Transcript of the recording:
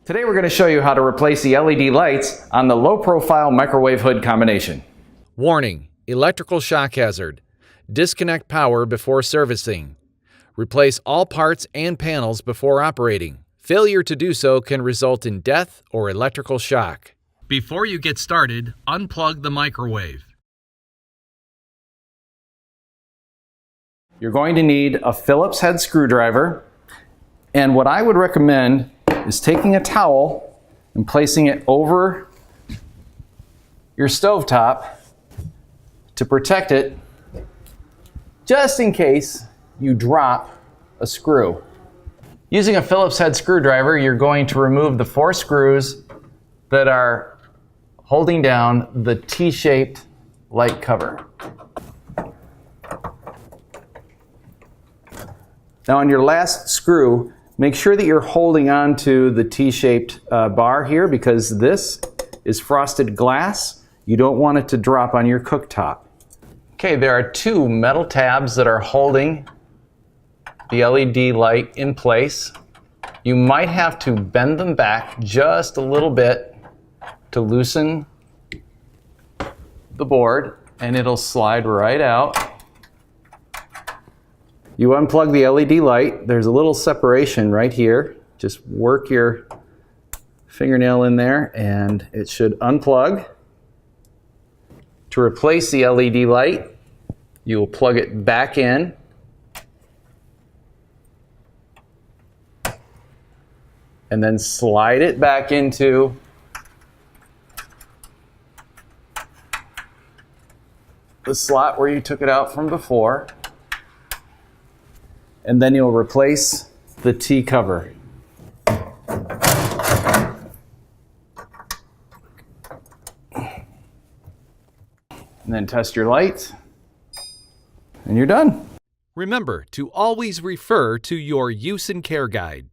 Today we're going to show you how to replace the LED lights on the low-profile microwave hood combination. Warning: electrical shock hazard. Disconnect power before servicing. Replace all parts and panels before operating. Failure to do so can result in death or electrical shock. Before you get started, unplug the microwave. You're going to need a Phillips head screwdriver, and what I would recommend is taking a towel and placing it over your stovetop to protect it, just in case you drop a screw. Using a Phillips head screwdriver, you're going to remove the 4 screws that are holding down the T-shaped light cover. Now on your last screw, make sure that you're holding on to the T-shaped bar here, because this is frosted glass. You don't want it to drop on your cooktop. Okay, there are 2 metal tabs that are holding the LED light in place. You might have to bend them back just a little bit to loosen the board, and it'll slide right out. You unplug the LED light. There's a little separation right here. Just work your fingernail in there and it should unplug. To replace the LED light, you will plug it back in. And then slide it back into the slot where you took it out from before. And then you'll replace the T cover. And then test your light, and you're done. Remember to always refer to your use and care guide.